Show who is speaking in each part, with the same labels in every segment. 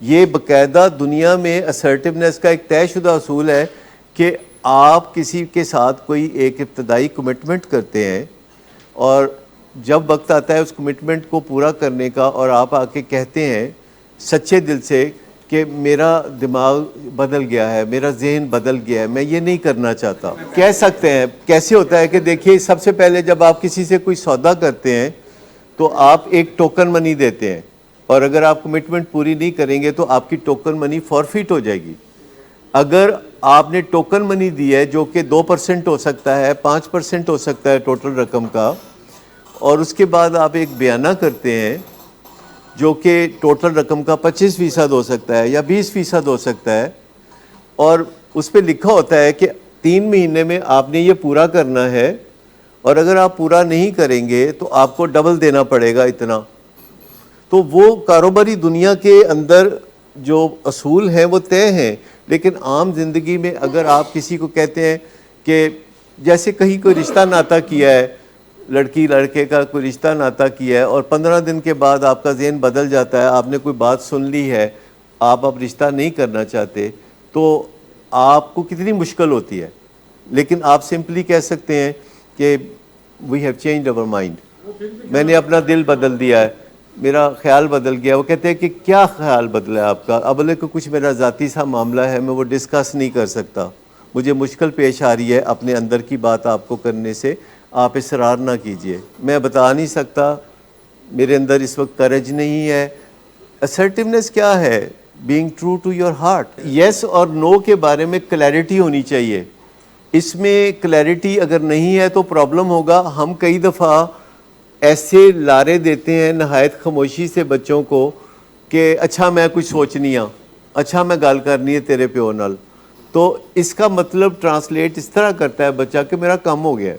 Speaker 1: یہ باقاعدہ دنیا میں اسرٹیونیس کا ایک طے شدہ اصول ہے کہ آپ کسی کے ساتھ کوئی ایک ابتدائی کمٹمنٹ کرتے ہیں اور جب وقت آتا ہے اس کمٹمنٹ کو پورا کرنے کا اور آپ آ کے کہتے ہیں سچے دل سے کہ میرا دماغ بدل گیا ہے، میرا ذہن بدل گیا ہے، میں یہ نہیں کرنا چاہتا، کہہ سکتے ہیں۔ کیسے ہوتا ہے کہ دیکھیے، سب سے پہلے جب آپ کسی سے کوئی سودا کرتے ہیں تو آپ ایک ٹوکن منی دیتے ہیں، اور اگر آپ کمٹمنٹ پوری نہیں کریں گے تو آپ کی ٹوکن منی فورفیٹ ہو جائے گی۔ اگر آپ نے ٹوکن منی دی ہے جو کہ 2% ہو سکتا ہے، 5% ہو سکتا ہے ٹوٹل رقم کا، اور اس کے بعد آپ ایک بیانہ کرتے ہیں جو کہ ٹوٹل رقم کا 25% ہو سکتا ہے یا 20% ہو سکتا ہے، اور اس پہ لکھا ہوتا ہے کہ 3 مہینے میں آپ نے یہ پورا کرنا ہے، اور اگر آپ پورا نہیں کریں گے تو آپ کو ڈبل دینا پڑے گا اتنا۔ تو وہ کاروباری دنیا کے اندر جو اصول ہیں وہ طے ہیں، لیکن عام زندگی میں اگر آپ کسی کو کہتے ہیں کہ جیسے کہیں کوئی رشتہ ناتا کیا ہے، لڑکی لڑکے کا کوئی رشتہ ناتا کیا ہے، اور 15 دن کے بعد آپ کا ذہن بدل جاتا ہے، آپ نے کوئی بات سن لی ہے، آپ اب رشتہ نہیں کرنا چاہتے، تو آپ کو کتنی مشکل ہوتی ہے۔ لیکن آپ سمپلی کہہ سکتے ہیں کہ we have changed over mind, میں نے اپنا دل بدل دیا ہے، میرا خیال بدل گیا۔ وہ کہتے ہیں کہ کیا خیال بدلا ہے آپ کا؟ ابلے کو کچھ میرا ذاتی سا معاملہ ہے، میں وہ ڈسکس نہیں کر سکتا، مجھے مشکل پیش آ رہی ہے اپنے اندر کی بات آپ کو کرنے سے، آپ اصرار نہ کیجئے، میں بتا نہیں سکتا، میرے اندر اس وقت کرج نہیں ہے۔ اسرٹیونیس کیا ہے؟ Being true to your heart. Yes اور نو کے بارے میں کلیئرٹی ہونی چاہیے، اس میں کلیئرٹی اگر نہیں ہے تو پرابلم ہوگا۔ ہم کئی دفعہ ایسے لارے دیتے ہیں نہایت خاموشی سے بچوں کو کہ اچھا میں کچھ سوچنی ہاں، اچھا میں گال کرنی ہے تیرے پیو نال، تو اس کا مطلب ٹرانسلیٹ اس طرح کرتا ہے بچہ کہ میرا کم ہو گیا ہے،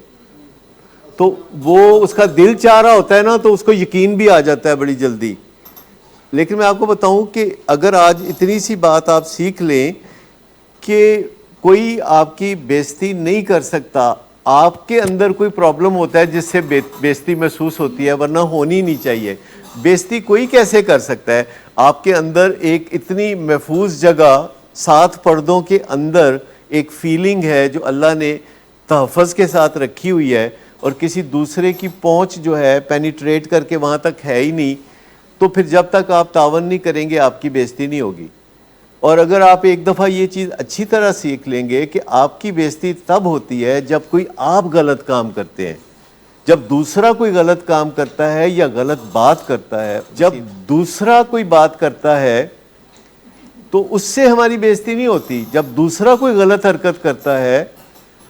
Speaker 1: تو وہ اس کا دل چاہ رہا ہوتا ہے نا، تو اس کو یقین بھی آ جاتا ہے بڑی جلدی۔ لیکن میں آپ کو بتاؤں کہ اگر آج اتنی سی بات آپ سیکھ لیں کہ کوئی آپ کی بےزتی نہیں کر سکتا، آپ کے اندر کوئی پرابلم ہوتا ہے جس سے بےزتی محسوس ہوتی ہے، ورنہ ہونی نہیں چاہیے۔ بےزتی کوئی کیسے کر سکتا ہے؟ آپ کے اندر ایک اتنی محفوظ جگہ 7 پردوں کے اندر ایک فیلنگ ہے جو اللہ نے تحفظ کے ساتھ رکھی ہوئی ہے، اور کسی دوسرے کی پہنچ جو ہے پینیٹریٹ کر کے وہاں تک ہے ہی نہیں، تو پھر جب تک آپ تعاون نہیں کریں گے آپ کی بےزتی نہیں ہوگی۔ اور اگر آپ ایک دفعہ یہ چیز اچھی طرح سیکھ لیں گے کہ آپ کی بےزتی تب ہوتی ہے جب کوئی آپ غلط کام کرتے ہیں، جب دوسرا کوئی غلط کام کرتا ہے یا غلط بات کرتا ہے، جب دوسرا کوئی بات کرتا ہے تو اس سے ہماری بےزتی نہیں ہوتی، جب دوسرا کوئی غلط حرکت کرتا ہے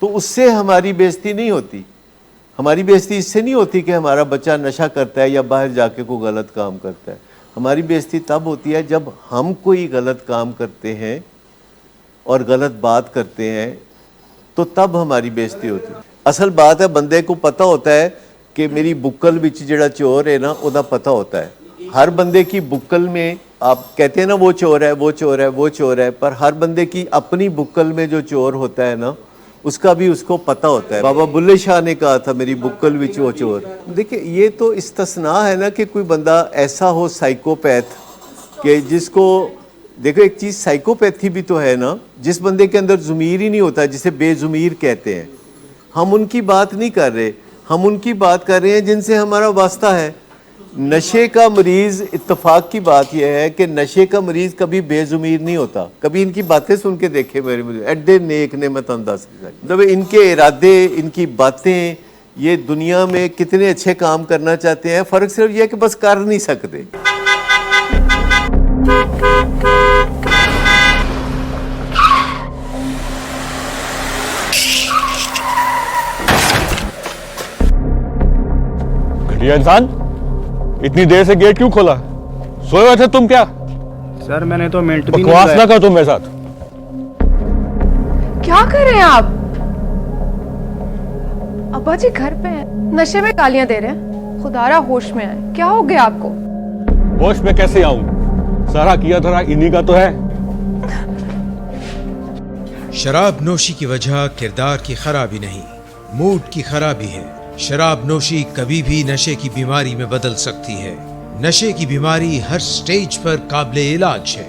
Speaker 1: تو اس سے ہماری بےزتی نہیں ہوتی۔ ہماری بےزتی اس سے نہیں ہوتی کہ ہمارا بچہ نشہ کرتا ہے یا باہر جا کے کوئی غلط کام کرتا ہے۔ ہماری بےزتی تب ہوتی ہے جب ہم کوئی غلط کام کرتے ہیں اور غلط بات کرتے ہیں، تو تب ہماری بےزتی ہوتی ہے۔ اصل بات ہے بندے کو پتہ ہوتا ہے کہ میری بکل وچ جڑا چور ہے نا، او دا پتہ ہوتا ہے۔ ہر بندے کی بکل میں، آپ کہتے ہیں نا وہ چور ہے، وہ چور ہے، وہ چور ہے، پر ہر بندے کی اپنی بکل میں جو چور ہوتا ہے نا، اس کا بھی اس کو پتہ ہوتا ہے۔ بابا بلے شاہ نے کہا تھا میری بکل وچ وہ چور۔ دیکھیں یہ تو استثناء ہے نا کہ کوئی بندہ ایسا ہو سائیکوپیتھ کہ جس کو، دیکھو ایک چیز سائیکوپیتھی بھی تو ہے نا، جس بندے کے اندر ضمیر ہی نہیں ہوتا، جسے بے ضمیر کہتے ہیں۔ ہم ان کی بات نہیں کر رہے، ہم ان کی بات کر رہے ہیں جن سے ہمارا واسطہ ہے۔ نشے کا مریض، اتفاق کی بات یہ ہے کہ نشے کا مریض کبھی بے ضمیر نہیں ہوتا۔ کبھی ان کی باتیں سن کے دیکھے میرے مجھے ایڈے نیک نے میں تم دس مطلب ان کے ارادے، ان کی باتیں، یہ دنیا میں کتنے اچھے کام کرنا چاہتے ہیں، فرق صرف یہ ہے کہ بس کر نہیں سکتے۔
Speaker 2: گھٹیا انسان، اتنی دیر سے گیٹ کیوں کھولا؟ سوئے ہوئے تھے تم کیا؟
Speaker 3: سر میں نے تو منٹ بھی
Speaker 2: بکواس نہ کر تم میرے ساتھ۔
Speaker 4: کیا کر رہے ہیں آپ؟ ابا جی گھر پہ ہیں، نشے میں گالیاں دے رہے ہیں، خدارا ہوش میں آئے، کیا ہو گیا آپ کو؟
Speaker 2: ہوش میں کیسے آؤں؟ سارا کیا دھرا انہی کا تو ہے۔
Speaker 5: شراب نوشی کی وجہ کردار کی خرابی نہیں، موڈ کی خرابی ہے۔ شراب نوشی کبھی بھی نشے کی بیماری میں بدل سکتی ہے۔ نشے کی بیماری ہر سٹیج پر قابل علاج ہے۔